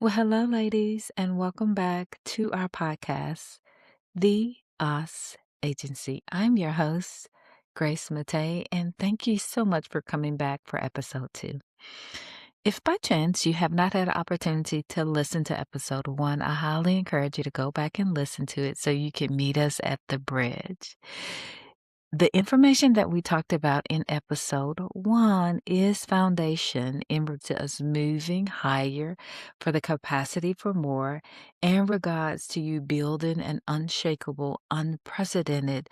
Well, hello, ladies, and welcome back to our podcast, The Us Agency. I'm your host, Grace Matei, and thank you so much for coming back for episode 2. If by chance you have not had an opportunity to listen to episode 1, I highly encourage you to go back and listen to it so you can meet us at the bridge. The information that we talked about in episode 1 is foundation in regards to us moving higher for the capacity for more in regards to you building an unshakable, unprecedented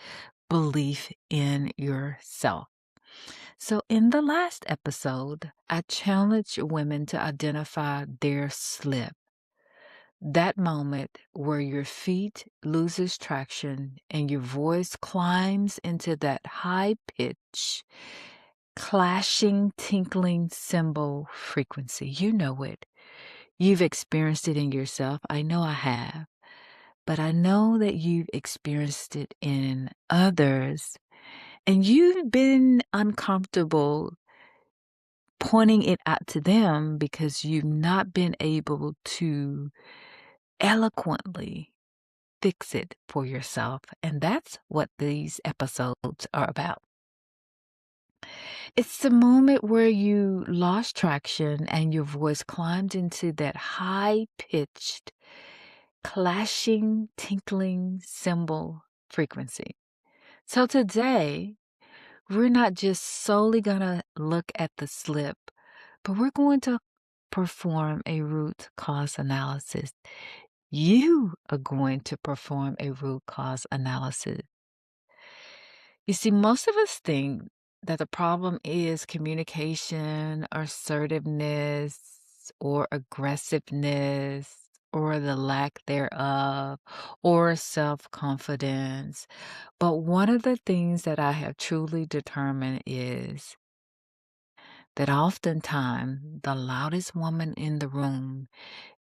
belief in yourself. So, in the last episode, I challenged women to identify their slip, that moment where your feet loses traction and your voice climbs into that high pitch, clashing, tinkling cymbal frequency. You know it. You've experienced it in yourself. I know I have. But I know that you've experienced it in others. And you've been uncomfortable pointing it out to them because you've not been able to eloquently fix it for yourself. And that's what these episodes are about. It's the moment where you lost traction and your voice climbed into that high pitched, clashing, tinkling cymbal frequency. So today, we're not just solely going to look at the slip, but we're going to perform a root cause analysis. You are going to perform a root cause analysis. You see, most of us think that the problem is communication, assertiveness, or aggressiveness, or the lack thereof, or self confidence. But one of the things that I have truly determined is that oftentimes the loudest woman in the room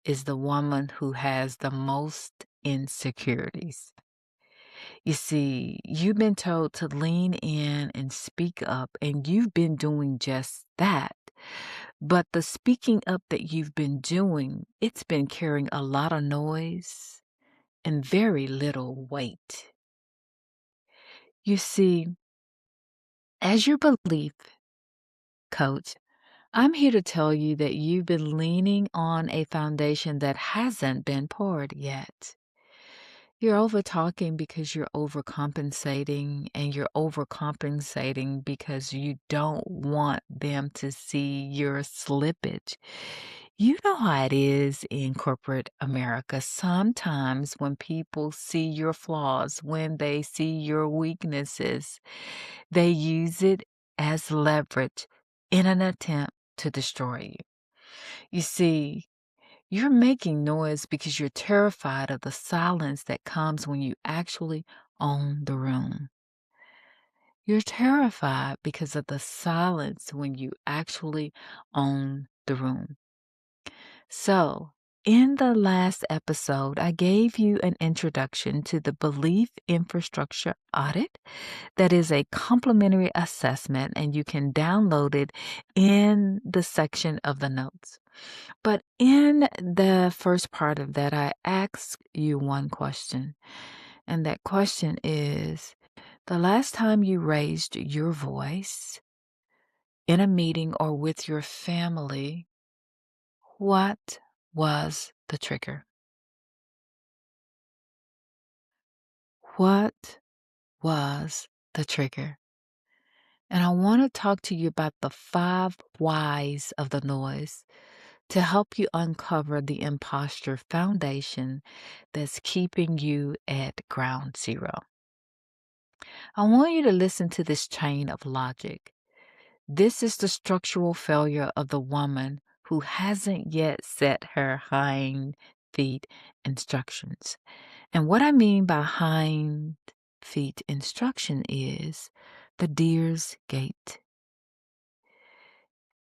is the woman who has the most insecurities. You see, you've been told to lean in and speak up, and you've been doing just that. But the speaking up that you've been doing, it's been carrying a lot of noise and very little weight. You see, as your belief coach, I'm here to tell you that you've been leaning on a foundation that hasn't been poured yet. You're over talking because you're overcompensating, and you're overcompensating because you don't want them to see your slippage. You know how it is in corporate America. Sometimes when people see your flaws, when they see your weaknesses, they use it as leverage in an attempt to destroy you. You see, you're making noise because you're terrified of the silence that comes when you actually own the room. You're terrified because of the silence when you actually own the room. So, in the last episode, I gave you an introduction to the Belief Infrastructure Audit. That is a complimentary assessment, and you can download it in the section of the notes. But in the first part of that, I asked you one question. And that question is, the last time you raised your voice in a meeting or with your family, what was the trigger? What was the trigger? And I want to talk to you about the 5 whys of the noise to help you uncover the imposter foundation that's keeping you at ground zero. I want you to listen to this chain of logic. This is the structural failure of the woman who hasn't yet set her hind feet instructions. And what I mean by hind feet instruction is the deer's gait.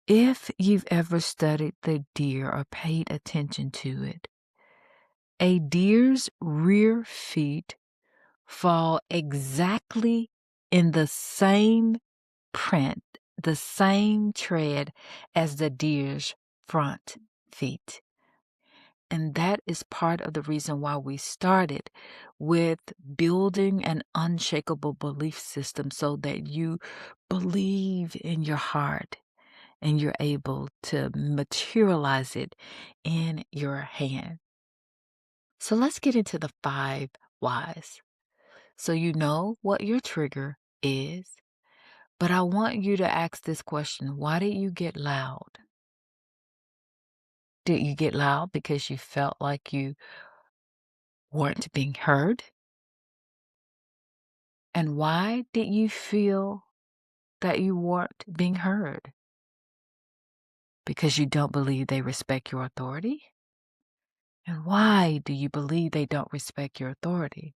If you've ever studied the deer or paid attention to it, a deer's rear feet fall exactly in the same print, the same tread as the deer's front feet. And that is part of the reason why we started with building an unshakable belief system so that you believe in your heart and you're able to materialize it in your hand. So let's get into the 5 whys. So you know what your trigger is, but I want you to ask this question: why did you get loud? Did you get loud because you felt like you weren't being heard? And why did you feel that you weren't being heard? Because you don't believe they respect your authority? And why do you believe they don't respect your authority?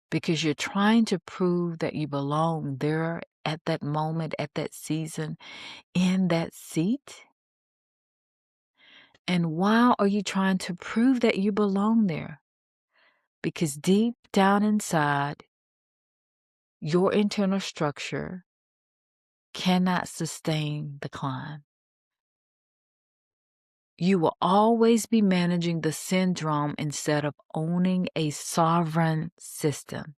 Because you're trying to prove that you belong there at that moment, at that season, in that seat? And why are you trying to prove that you belong there? Because deep down inside, your internal structure cannot sustain the climb. You will always be managing the syndrome instead of owning a sovereign system.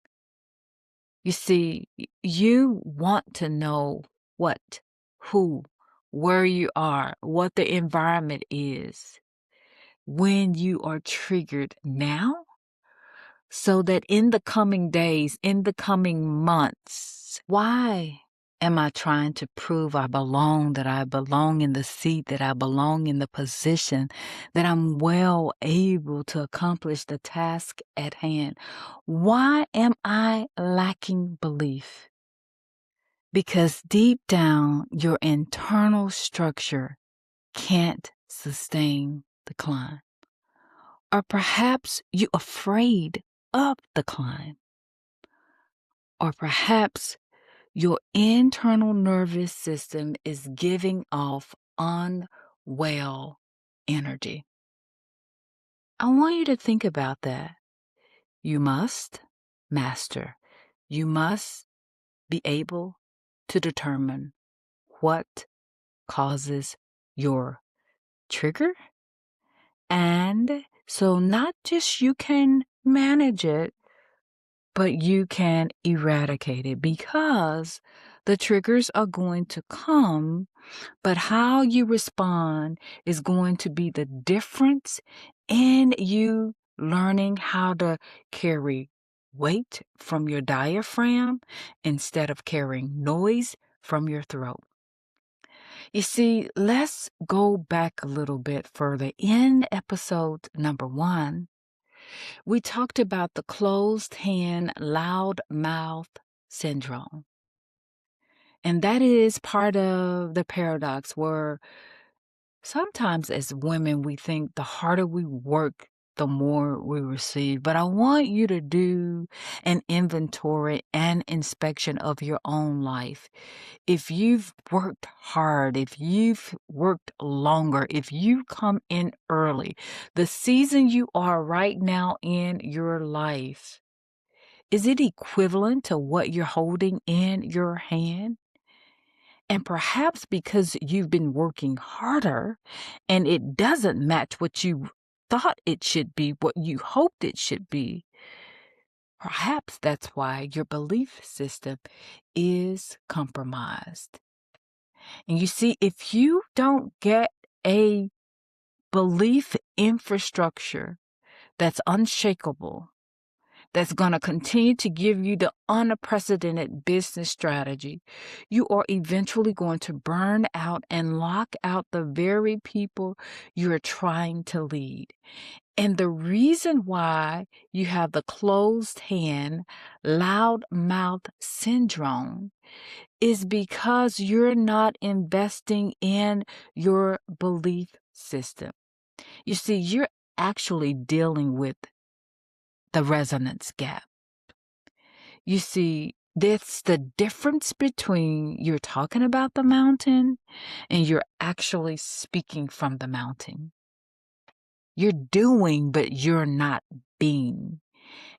You see, you want to know what, who, where you are, what the environment is when you are triggered now, so that in the coming days, in the coming months, why am I trying to prove I belong, that I belong in the seat, that I belong in the position, that I'm well able to accomplish the task at hand? Why am I lacking belief? Because deep down, your internal structure can't sustain the climb. Or perhaps you're afraid of the climb. Or perhaps your internal nervous system is giving off unwell energy. I want you to think about that. You must master. You must be able to determine what causes your trigger. And so not just you can manage it, but you can eradicate it, because the triggers are going to come, but how you respond is going to be the difference in you learning how to carry weight from your diaphragm instead of carrying noise from your throat. You see, let's go back a little bit further. In episode number 1, we talked about the closed hand, loud mouth syndrome. And that is part of the paradox where sometimes as women, we think the harder we work, the more we receive. But I want you to do an inventory and inspection of your own life. If you've worked hard, if you've worked longer, if you come in early, the season you are right now in your life, is it equivalent to what you're holding in your hand? And perhaps because you've been working harder and it doesn't match what you thought it should be, what you hoped it should be, perhaps that's why your belief system is compromised. And you see, if you don't get a belief infrastructure that's unshakable, that's going to continue to give you the unprecedented business strategy, you are eventually going to burn out and lock out the very people you're trying to lead. And the reason why you have the closed hand, loud mouth syndrome is because you're not investing in your belief system. You see, you're actually dealing with the resonance gap. You see, that's the difference between you're talking about the mountain and you're actually speaking from the mountain. You're doing, but you're not being.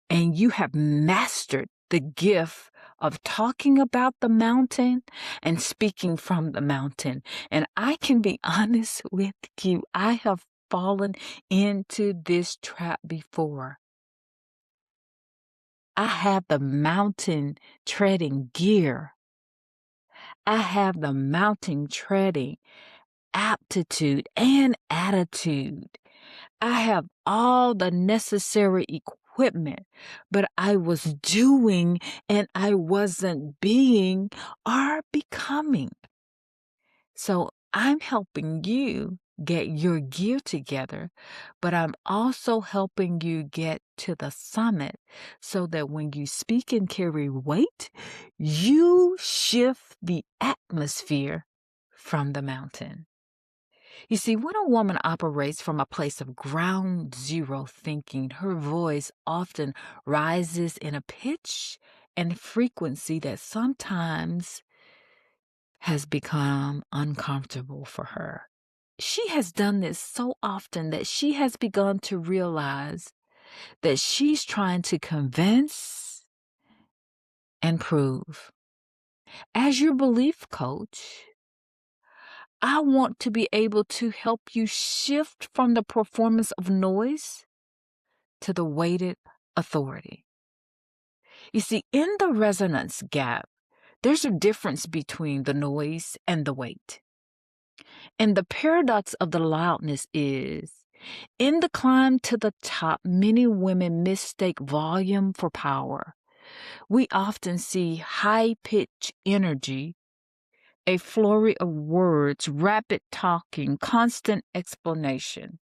And you have mastered the gift of talking about the mountain and speaking from the mountain. And I can be honest with you, I have fallen into this trap before. I have the mountain treading gear. I have the mountain treading aptitude and attitude. I have all the necessary equipment, but I was doing and I wasn't being or becoming. So I'm helping you get your gear together, but I'm also helping you get to the summit so that when you speak and carry weight, you shift the atmosphere from the mountain. You see, when a woman operates from a place of ground zero thinking, her voice often rises in a pitch and frequency that sometimes has become uncomfortable for her. She has done this so often that she has begun to realize that she's trying to convince and prove. As your belief coach, I want to be able to help you shift from the performance of noise to the weighted authority. You see, in the resonance gap, there's a difference between the noise and the weight. And the paradox of the loudness is, in the climb to the top, many women mistake volume for power. We often see high-pitched energy, a flurry of words, rapid talking, constant explanation.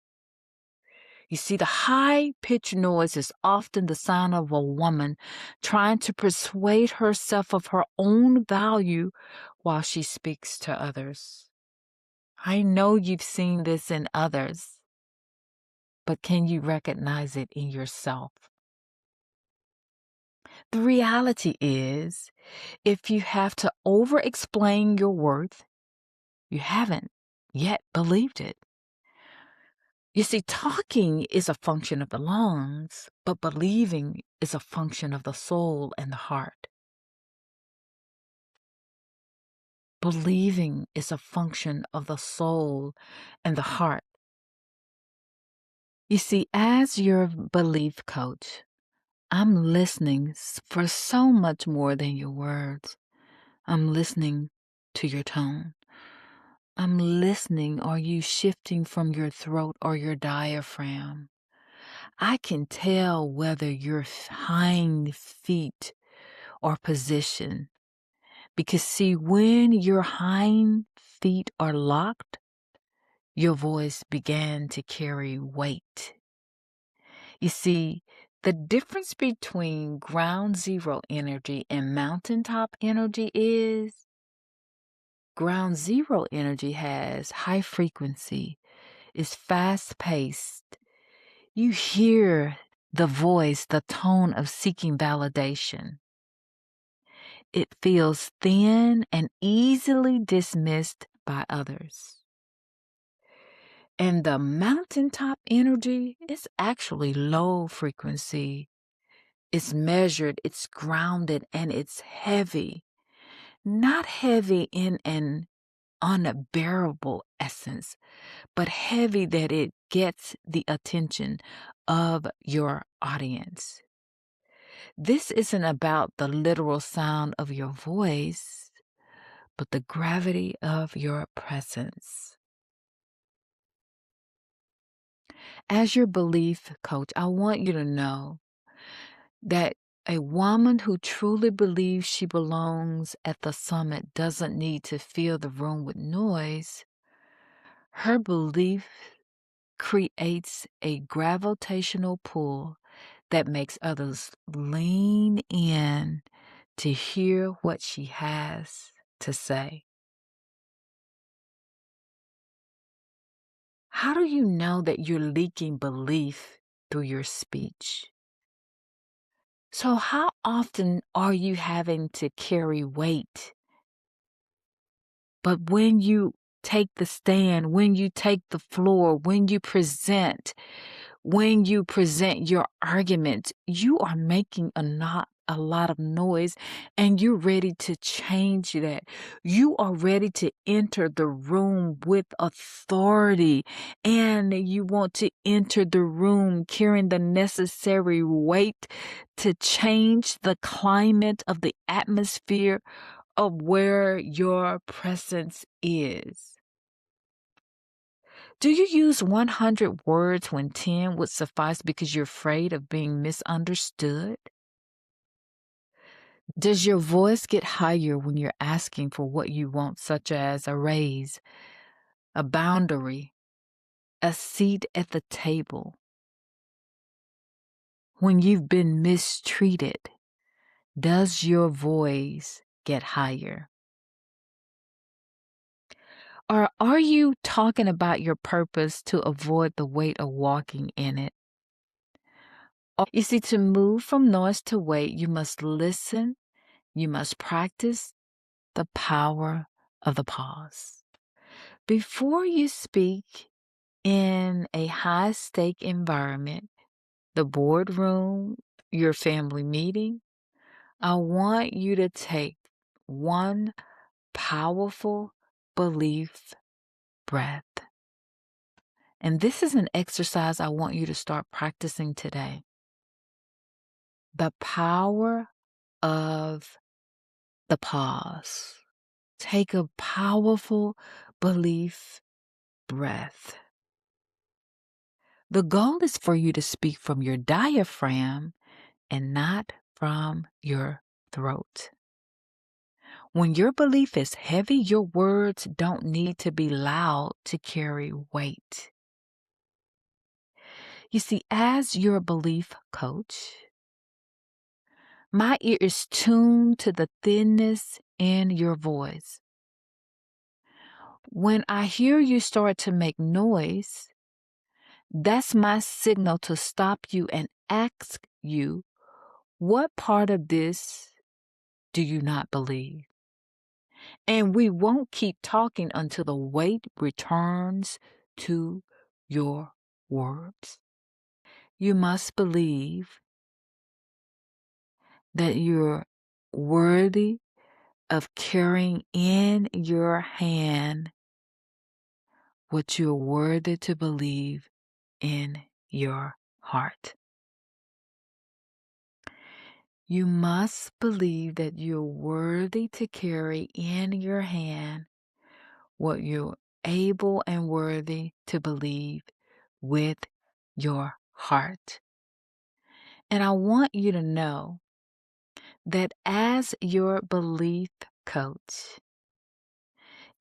You see, the high-pitched noise is often the sign of a woman trying to persuade herself of her own value while she speaks to others. I know you've seen this in others, but can you recognize it in yourself? The reality is, if you have to over-explain your worth, you haven't yet believed it. You see, talking is a function of the lungs, but believing is a function of the soul and the heart. Believing is a function of the soul and the heart. You see, as your belief coach, I'm listening for so much more than your words. I'm listening to your tone. I'm listening. Are you shifting from your throat or your diaphragm? I can tell whether your hind feet are positioned. Because see, when your hind feet are locked, your voice began to carry weight. You see, the difference between ground zero energy and mountaintop energy is ground zero energy has high frequency, is fast paced. You hear the voice, the tone of seeking validation. It feels thin and easily dismissed by others. And the mountaintop energy is actually low frequency. It's measured, it's grounded, and it's heavy. Not heavy in an unbearable essence, but heavy that it gets the attention of your audience. This isn't about the literal sound of your voice, but the gravity of your presence. As your belief coach, I want you to know that a woman who truly believes she belongs at the summit doesn't need to fill the room with noise. Her belief creates a gravitational pull that makes others lean in to hear what she has to say. How do you know that you're leaking belief through your speech? So how often are you having to carry weight? But when you take the stand, when you take the floor, when you present your argument, you are making a a lot of noise, and you're ready to change that. You are ready to enter the room with authority, and you want to enter the room carrying the necessary weight to change the climate of the atmosphere of where your presence is. Do you use 100 words when 10 would suffice because you're afraid of being misunderstood? Does your voice get higher when you're asking for what you want, such as a raise, a boundary, a seat at the table? When you've been mistreated, does your voice get higher? Or are you talking about your purpose to avoid the weight of walking in it? You see, to move from noise to weight, you must listen, you must practice the power of the pause. Before you speak in a high stake environment, the boardroom, your family meeting, I want you to take one powerful belief breath. And this is an exercise I want you to start practicing today. The power of the pause. Take a powerful belief breath. The goal is for you to speak from your diaphragm and not from your throat. When your belief is heavy, your words don't need to be loud to carry weight. You see, as your belief coach, my ear is tuned to the thinness in your voice. When I hear you start to make noise, that's my signal to stop you and ask you, what part of this do you not believe? And we won't keep talking until the weight returns to your words. You must believe that you're worthy of carrying in your hand what you're worthy to believe in your heart. You must believe that you're worthy to carry in your hand what you're able and worthy to believe with your heart. And I want you to know that as your belief coach,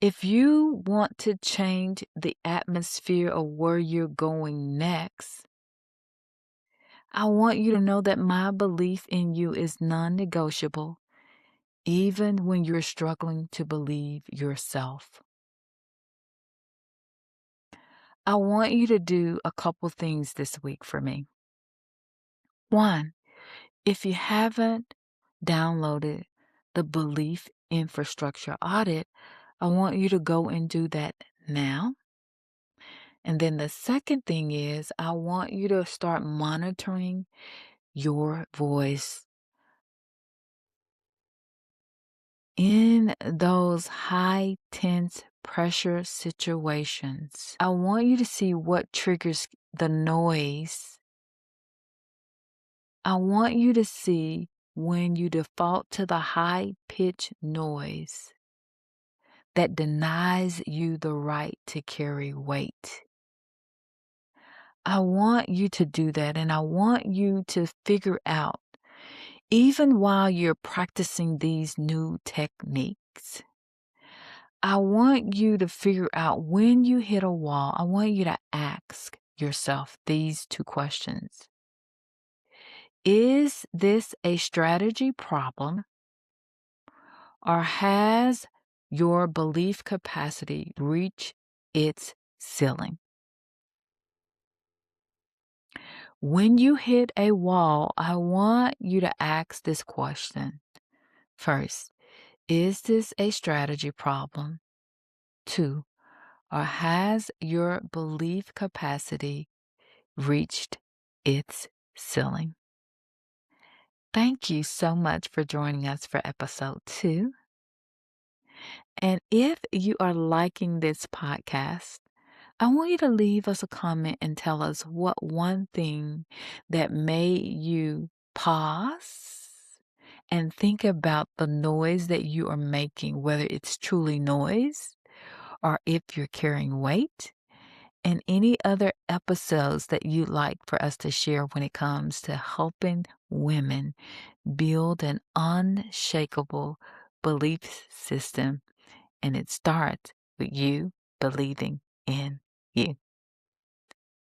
if you want to change the atmosphere of where you're going next, I want you to know that my belief in you is non-negotiable, even when you're struggling to believe yourself. I want you to do a couple things this week for me. One, if you haven't downloaded the Belief Infrastructure Audit, I want you to go and do that now. And then the second thing is, I want you to start monitoring your voice in those high tense pressure situations. I want you to see what triggers the noise. I want you to see when you default to the high pitched noise that denies you the right to carry weight. I want you to do that, and I want you to figure out, even while you're practicing these new techniques, I want you to figure out when you hit a wall, I want you to ask yourself these two questions. Is this a strategy problem, or has your belief capacity reached its ceiling? When you hit a wall, I want you to ask this question. First, is this a strategy problem? Two, or has your belief capacity reached its ceiling? Thank you so much for joining us for episode 2. And if you are liking this podcast, I want you to leave us a comment and tell us what one thing that made you pause and think about the noise that you are making, whether it's truly noise or if you're carrying weight, and any other episodes that you'd like for us to share when it comes to helping women build an unshakable belief system. And it starts with you believing in you.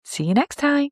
See you next time.